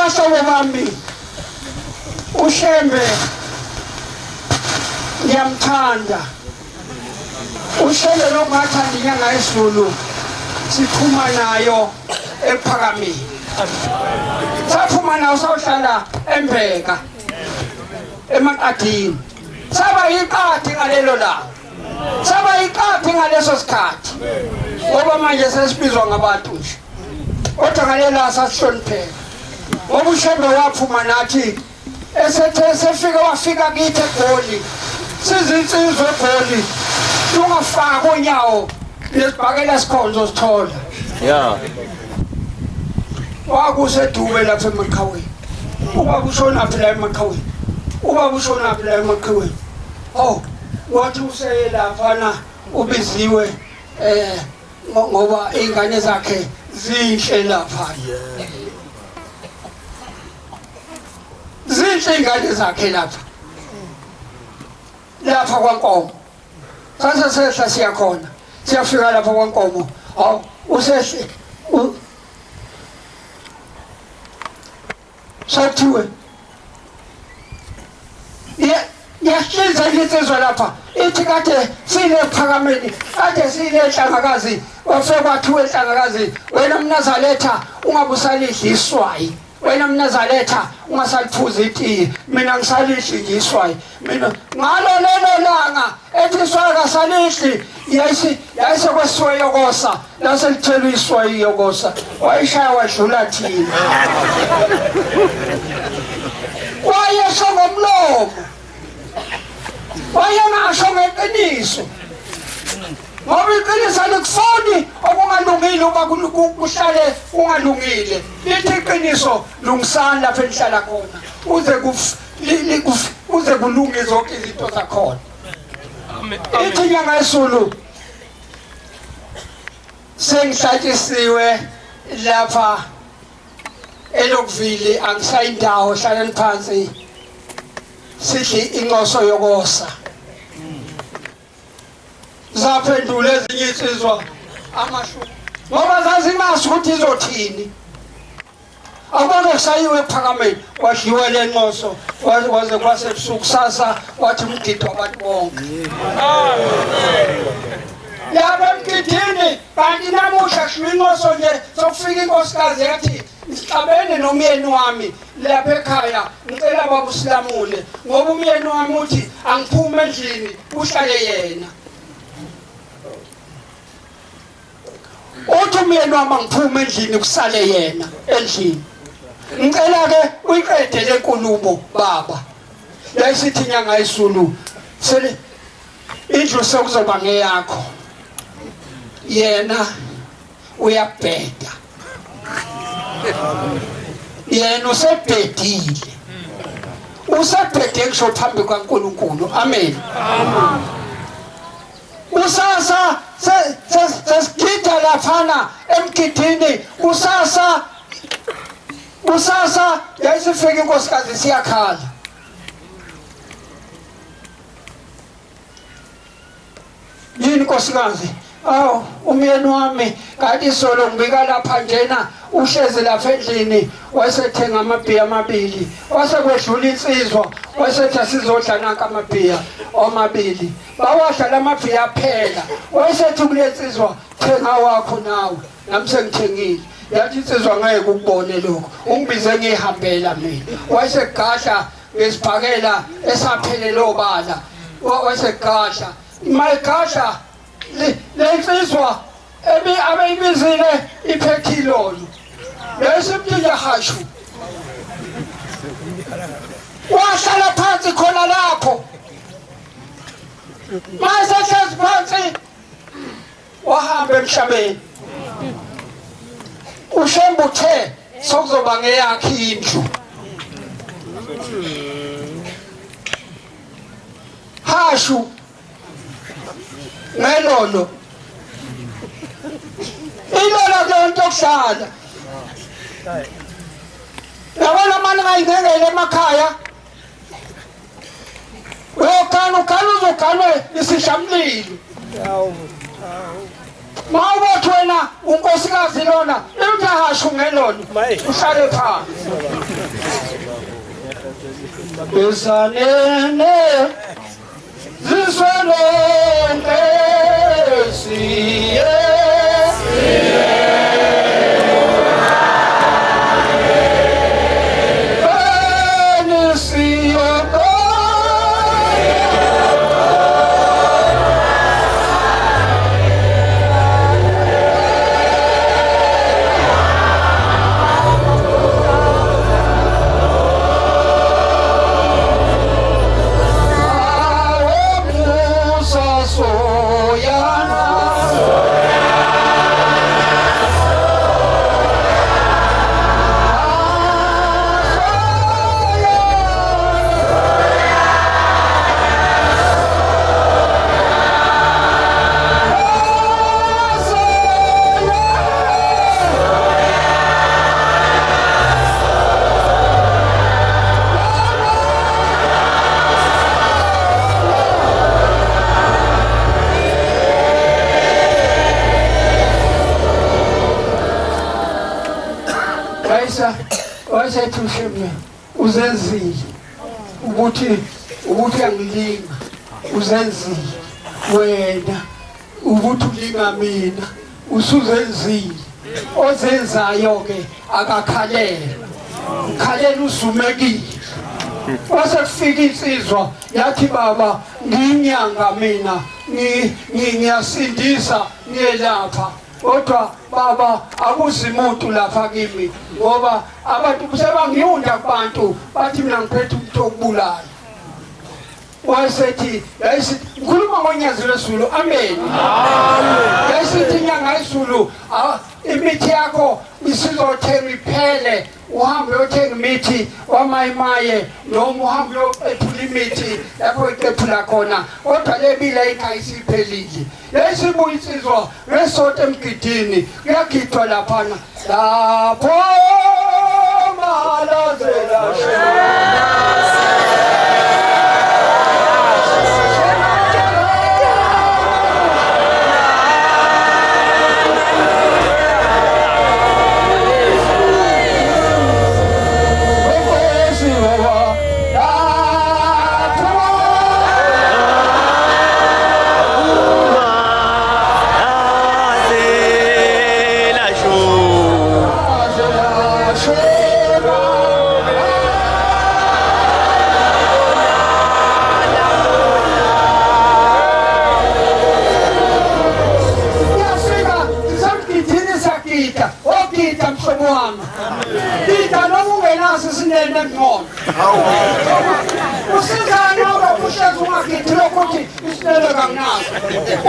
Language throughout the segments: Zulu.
Abahlobo bami uShembe ngiyamthanda uShembe longathanda inyanga yesizulu siphuma nayo ePhakameni saphuma nayo sohlala eMbeka eMaqadini saba yiqadi ngalelo la saba yiqadi ngaleso sikhathi ngoba manje sesibizwa ngabantu nje kodwa ngalela sasihlonipheka ngoba uShembe waphuma nathi esethe sefika wafika kithi eGoli sizinsizwe eGoli ungafaka konyawo lesibhakela sikhonzo sithola wakusedube lapha eMaqhaweni uba kushona phela eMaqhaweni uba kushona phela eMaqhaweni wathi useyelapha na ubiziwe ngoba ingane zakhe zinhle lapha zinhle ingane zakhe lapha kwaNkomo sasesehla siyakhona siyafika lapha kwaNkomo usehle sathiwe yashiza insizwa lapha ithi kade sine Phakameni kade sine Nhlangakazi wafika kwathiwe Nhlangakazi wena mnazaletha ungabusalidla iswayi wena mnazaletha ungasaliphuza itiye mina ngisalidla nje iswayi mina ngalo lelo langa ethi iswayi kasalidli yayise kwesiwe yokosa laselithelwa iswayi yokosa wayishaya wadlula thina wayesho ngomlomo wayengasho ngeqiniso ngoba iqiniso alikufuni okungalungile uma kuhlale ungalungile lithi iqiniso lungisani lapha elihlala khona uze kulunge zonke izinto zakhona ithi inyanga yesizulu sengihlatshisiwe lapha elokuvili angisayindawo hlaleni phansi sidli inqoso yokosa zaphendula ezinye insizwa amashumi ngoba zazingazi ukuthi izothini akubona kusayiwe ePhakameni kwadliwe le nqoso kwaze kwasebusuku kusasa wathi umgidi wabantu bonke yaba emgidini kanti namuhla kushiwo inqoso nje sokufika inkosikazi yathi sixabene nomyeni wami lapha ekhaya ngicela baba usilamule ngoba umyeni wami uthi angiphume endlini uhlale yena uthi umyeni wami angiphume endlini kusale yena endlini ngicela ke uyiqede le nkulumo baba yayisithi inyanga yesizulu sele indlu sekuzoba ngeyakho yena uyabheda yena usebhedile usebhede ngisho phambi kaNkulunkulu amen usasa sesigida laphana emgidini usasa yayisifika inkosikazi siyakhala yini inkosikazi umyeni wami kanti solo ngibika lapha njena uhlezi lapha endlini wasethenga amabhiya amabili wasekwedlula insizwa wasethi sizodla nanka amabhiya amabili bawadla lamabhiya phela wasethi kulensizwa thenga wakho nawe nami sengithengile yathi insizwa ngeke ukubone lokho ungibize ngihambela mina wasegadla ngesibhakela esaphelele obala wasegadla mayigadla lensizwa abeyibizile iphethilolo lesimnike hashu wahlala phansi khona lapho mayesehlezi phansi wahamba emhlabeni uShembe uthe sokuzoba ngeyakhe indlu hashu ngelolo ilolo lonto okuhlala yabona manje ngayingengele emakhaya ukana uzoganwe isishamlilo mawuthi wena unkosikazi lona uthi ahashu ngelona uhlale phansi besanene ziswelonke siye wayesethi ushembe uzenzile ukuthi angilinga uzenzile wena ukuthi ulinga mina usuzenzile ozenzayo ke akakhalele ukhalela uzumekile wase kufika insizwa yathi baba nginyanga mina ngiyasindisa ngiyelapha kodwa baba akuzimuntu lapha kimi ngoba abantu sebangiyunda kubantu bathi mina ngiphethe umuntu okubulala wayesethi ngikhuluma ngonyazelo lesizulu amen yayisithi inyanga yesizulu imithi yakho isizothenga iphele uhambe uyothenga imithi wamayimaye noma uhambe uyoqephula imithi lapho iqephula khona kodwa lebila ikhayisiphelile yayisibuya insizwa ngesonto emgidini kuyagidwa laphana lapho malazela usizana ngokusheza ungagidile ukuthi isinene kamnazo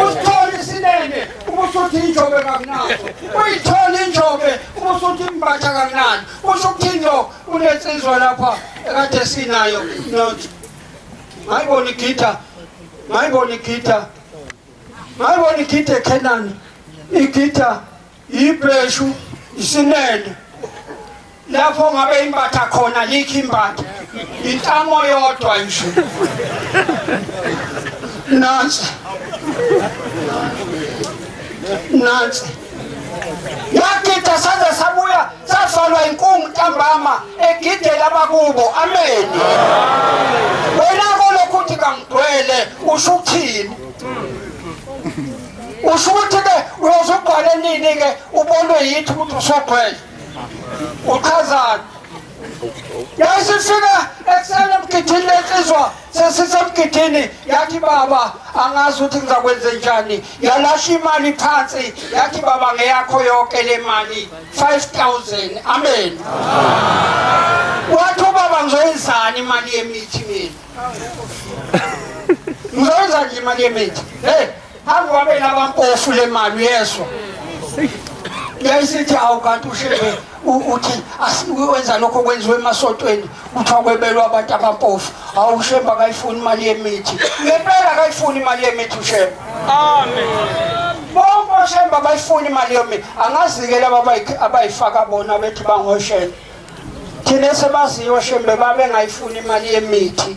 usithole isinene ubusuthi injobe kamnazo uyithole injobe ubusuthi imbatha kamnandi usho ukuthi lo unensizwa lapha ekade sinayo nothi mayibona igita eKenani igita ibheshu isinene lapho ngabe imbatha khona likho imbatha intamo yodwa nje nansi yakita saze sabuya savalwa inkungu ntambama egidela abakubo amen wena lokhuthi kangigcwele usho ukuthini usho ukuthi ke uyozugcwala nini ke ubonwe yithi ukuthi usogcwele ukhazana yasifika ekuseni emgidini lensizwa sesisemgidini yathi baba angazi ukuthi ngizakwenza njani yalasha imali phansi yathi baba ngeyakho yonke le mali 5,000 amen wathi baba ngizoyenzani imali yemithi mina ngizoyenza nje imali yemithi hamba wabe nabampofu le mali yeswa yayisithi awukanti ushebe uthi asiwenza lokho kwenziwe emasontweni kuthiwa kwebelwa abantu abampofu awushemba akayifuni imali yemithi ngempela akayifuni imali yemithi ushemba amen bonke ushemba bayifuni imali yemithi angazike laba abayifaka bona bethi bangoshemba thina sebaziyo shembe babe ngayifuni imali yemithi